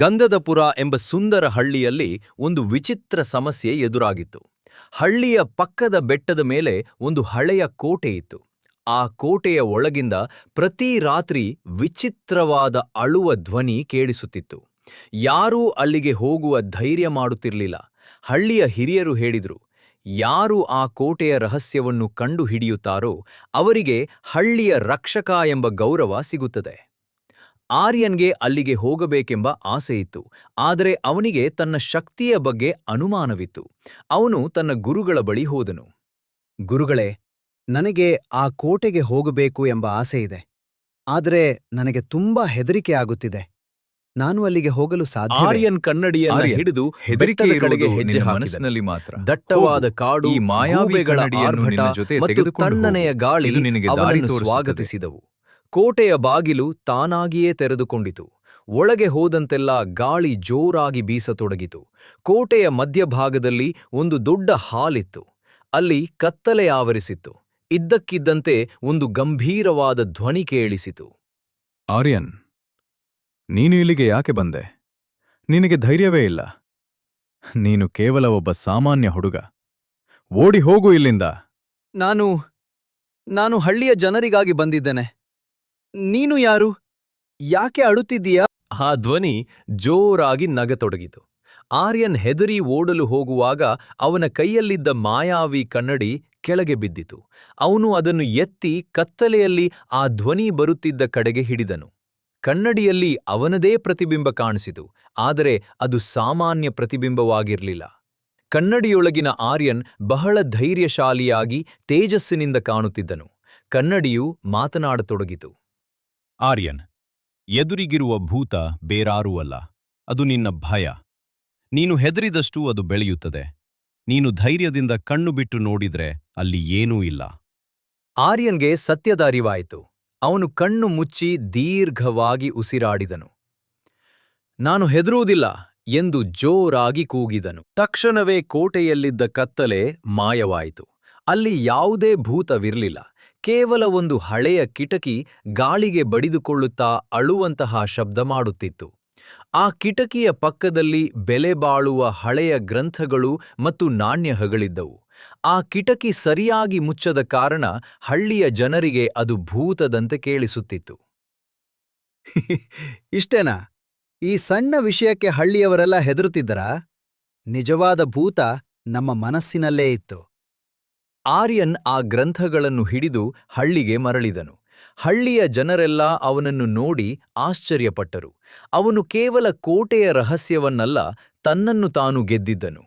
ಗಂಧದಪುರ ಎಂಬ ಸುಂದರ ಹಳ್ಳಿಯಲ್ಲಿ ಒಂದು ವಿಚಿತ್ರ ಸಮಸ್ಯೆ ಎದುರಾಗಿತ್ತು. ಹಳ್ಳಿಯ ಪಕ್ಕದ ಬೆಟ್ಟದ ಮೇಲೆ ಒಂದು ಹಳೆಯ ಕೋಟೆ ಇತ್ತು. ಆ ಕೋಟೆಯ ಒಳಗಿಂದ ಪ್ರತಿ ರಾತ್ರಿ ವಿಚಿತ್ರವಾದ ಅಳುವ ಧ್ವನಿ ಕೇಳಿಸುತ್ತಿತ್ತು. ಯಾರೂ ಅಲ್ಲಿಗೆ ಹೋಗುವ ಧೈರ್ಯ ಮಾಡುತ್ತಿರಲಿಲ್ಲ. ಹಳ್ಳಿಯ ಹಿರಿಯರು ಹೇಳಿದರು, ಯಾರು ಆ ಕೋಟೆಯ ರಹಸ್ಯವನ್ನು ಕಂಡು ಹಿಡಿಯುತ್ತಾರೋ ಅವರಿಗೆ ಹಳ್ಳಿಯ ರಕ್ಷಕ ಎಂಬ ಗೌರವ ಸಿಗುತ್ತದೆ. ಆರ್ಯನ್ಗೆ ಅಲ್ಲಿಗೆ ಹೋಗಬೇಕೆಂಬ ಆಸೆಯಿತ್ತು. ಆದರೆ ಅವನಿಗೆ ತನ್ನ ಶಕ್ತಿಯ ಬಗ್ಗೆ ಅನುಮಾನವಿತ್ತು. ಅವನು ತನ್ನ ಗುರುಗಳ ಬಳಿ ಹೋದನು. ಗುರುಗಳೇ, ನನಗೆ ಆ ಕೋಟೆಗೆ ಹೋಗಬೇಕು ಎಂಬ ಆಸೆಯಿದೆ. ಆದರೆ ನನಗೆ ತುಂಬಾ ಹೆದರಿಕೆ ಆಗುತ್ತಿದೆ. ನಾನು ಅಲ್ಲಿಗೆ ಹೋಗಲು ಸಾಧ್ಯವೇ? ಆರ್ಯನ್ ಕನ್ನಡಿಯನ್ನು ಹಿಡಿದು ಬೆಟ್ಟದ ಕಡೆಗೆ ಹೆಜ್ಜೆ ಹಾಕಿದನು. ದಟ್ಟವಾದ ಕಾಡು, ಈ ಮಾಯಾವಿ ಗೂಬೆಗಳ ಕನ್ನಡಿಯನ್ನು ಆರ್ಭಟ ನಿನ್ನ ಜೊತೆ ಮತ್ತು ತೆಗೆದುಕೊಂಡು ತಣ್ಣನೆಯ ಹೋಗು. ಗಾಳಿ ಇದು ನಿನಗೆ ದಾರಿ ಅವನನ್ನು ತೋರಿಸುತ್ತದೆ. ಸ್ವಾಗತಿಸಿದವು. ಕೋಟೆಯ ಬಾಗಿಲು ತಾನಾಗಿಯೇ ತೆರೆದುಕೊಂಡಿತು. ಒಳಗೆ ಹೋದಂತೆಲ್ಲ ಗಾಳಿ ಜೋರಾಗಿ ಬೀಸತೊಡಗಿತು. ಕೋಟೆಯ ಮಧ್ಯಭಾಗದಲ್ಲಿ ಒಂದು ದೊಡ್ಡ ಹಾಲಿತ್ತು. ಅಲ್ಲಿ ಕತ್ತಲೆ ಆವರಿಸಿತ್ತು. ಇದ್ದಕ್ಕಿದ್ದಂತೆ ಒಂದು ಗಂಭೀರವಾದ ಧ್ವನಿ ಕೇಳಿಸಿತು. ಆರ್ಯನ್, ನೀನು ಇಲ್ಲಿಗೆ ಯಾಕೆ ಬಂದೆ? ನಿನಗೆ ಧೈರ್ಯವೇ ಇಲ್ಲ. ನೀನು ಕೇವಲ ಒಬ್ಬ ಸಾಮಾನ್ಯ ಹುಡುಗ. ಓಡಿ ಹೋಗು ಇಲ್ಲಿಂದ. ನಾನು ಹಳ್ಳಿಯ ಜನರಿಗಾಗಿ ಬಂದಿದ್ದೇನೆ. ನೀನು ಯಾರು? ಯಾಕೆ ಅಳುತ್ತಿದ್ದೀಯಾ? ಆ ಧ್ವನಿ ಜೋರಾಗಿ ನಗತೊಡಗಿತು. ಆರ್ಯನ್ ಹೆದರಿ ಓಡಲು ಹೋಗುವಾಗ ಅವನ ಕೈಯಲ್ಲಿದ್ದ ಮಾಯಾವಿ ಕನ್ನಡಿ ಕೆಳಗೆ ಬಿದ್ದಿತು. ಅವನು ಅದನ್ನು ಎತ್ತಿ ಕತ್ತಲೆಯಲ್ಲಿ ಆ ಧ್ವನಿ ಬರುತ್ತಿದ್ದ ಕಡೆಗೆ ಹಿಡಿದನು. ಕನ್ನಡಿಯಲ್ಲಿ ಅವನದೇ ಪ್ರತಿಬಿಂಬ ಕಾಣಿಸಿತು. ಆದರೆ ಅದು ಸಾಮಾನ್ಯ ಪ್ರತಿಬಿಂಬವಾಗಿರಲಿಲ್ಲ. ಕನ್ನಡಿಯೊಳಗಿನ ಆರ್ಯನ್ ಬಹಳ ಧೈರ್ಯಶಾಲಿಯಾಗಿ ತೇಜಸ್ಸಿನಿಂದ ಕಾಣುತ್ತಿದ್ದನು. ಕನ್ನಡಿಯು ಮಾತನಾಡತೊಡಗಿತು. ಆರ್ಯನ್, ಎದುರಿಗಿರುವ ಭೂತ ಬೇರಾರೂ ಅಲ್ಲ, ಅದು ನಿನ್ನ ಭಯ. ನೀನು ಹೆದರಿದಷ್ಟು ಅದು ಬೆಳೆಯುತ್ತದೆ. ನೀನು ಧೈರ್ಯದಿಂದ ಕಣ್ಣು ಬಿಟ್ಟು ನೋಡಿದ್ರೆ ಅಲ್ಲಿ ಏನೂ ಇಲ್ಲ. ಆರ್ಯನ್ಗೆ ಸತ್ಯದ ಅರಿವಾಯಿತು. ಅವನು ಕಣ್ಣು ಮುಚ್ಚಿ ದೀರ್ಘವಾಗಿ ಉಸಿರಾಡಿದನು. ನಾನು ಹೆದರುವುದಿಲ್ಲ ಎಂದು ಜೋರಾಗಿ ಕೂಗಿದನು. ತಕ್ಷಣವೇ ಕೋಟೆಯಲ್ಲಿದ್ದ ಕತ್ತಲೆ ಮಾಯವಾಯಿತು. ಅಲ್ಲಿ ಯಾವುದೇ ಭೂತವಿರಲಿಲ್ಲ. ಕೇವಲ ಒಂದು ಹಳೆಯ ಕಿಟಕಿ ಗಾಳಿಗೆ ಬಡಿದುಕೊಳ್ಳುತ್ತಾ ಅಳುವಂತಹ ಶಬ್ದ ಮಾಡುತ್ತಿತ್ತು. ಆ ಕಿಟಕಿಯ ಪಕ್ಕದಲ್ಲಿ ಬೆಲೆಬಾಳುವ ಹಳೆಯ ಗ್ರಂಥಗಳು ಮತ್ತು ನಾಣ್ಯಗಳಿದ್ದವು. ಆ ಕಿಟಕಿ ಸರಿಯಾಗಿ ಮುಚ್ಚದ ಕಾರಣ ಹಳ್ಳಿಯ ಜನರಿಗೆ ಅದು ಭೂತದಂತೆ ಕೇಳಿಸುತ್ತಿತ್ತು. ಇಷ್ಟೇನಾ? ಈ ಸಣ್ಣ ವಿಷಯಕ್ಕೆ ಹಳ್ಳಿಯವರೆಲ್ಲ ಹೆದರುತ್ತಿದ್ದರಾ? ನಿಜವಾದ ಭೂತ ನಮ್ಮ ಮನಸ್ಸಿನಲ್ಲೇ ಇತ್ತು. ಆರ್ಯನ್ ಆ ಗ್ರಂಥಗಳನ್ನು ಹಿಡಿದು ಹಳ್ಳಿಗೆ ಮರಳಿದನು. ಹಳ್ಳಿಯ ಜನರೆಲ್ಲ ಅವನನ್ನು ನೋಡಿ ಆಶ್ಚರ್ಯಪಟ್ಟರು. ಅವನು ಕೇವಲ ಕೋಟೆಯ ರಹಸ್ಯವನ್ನಲ್ಲ, ತನ್ನನ್ನು ತಾನು ಗೆದ್ದಿದ್ದನು.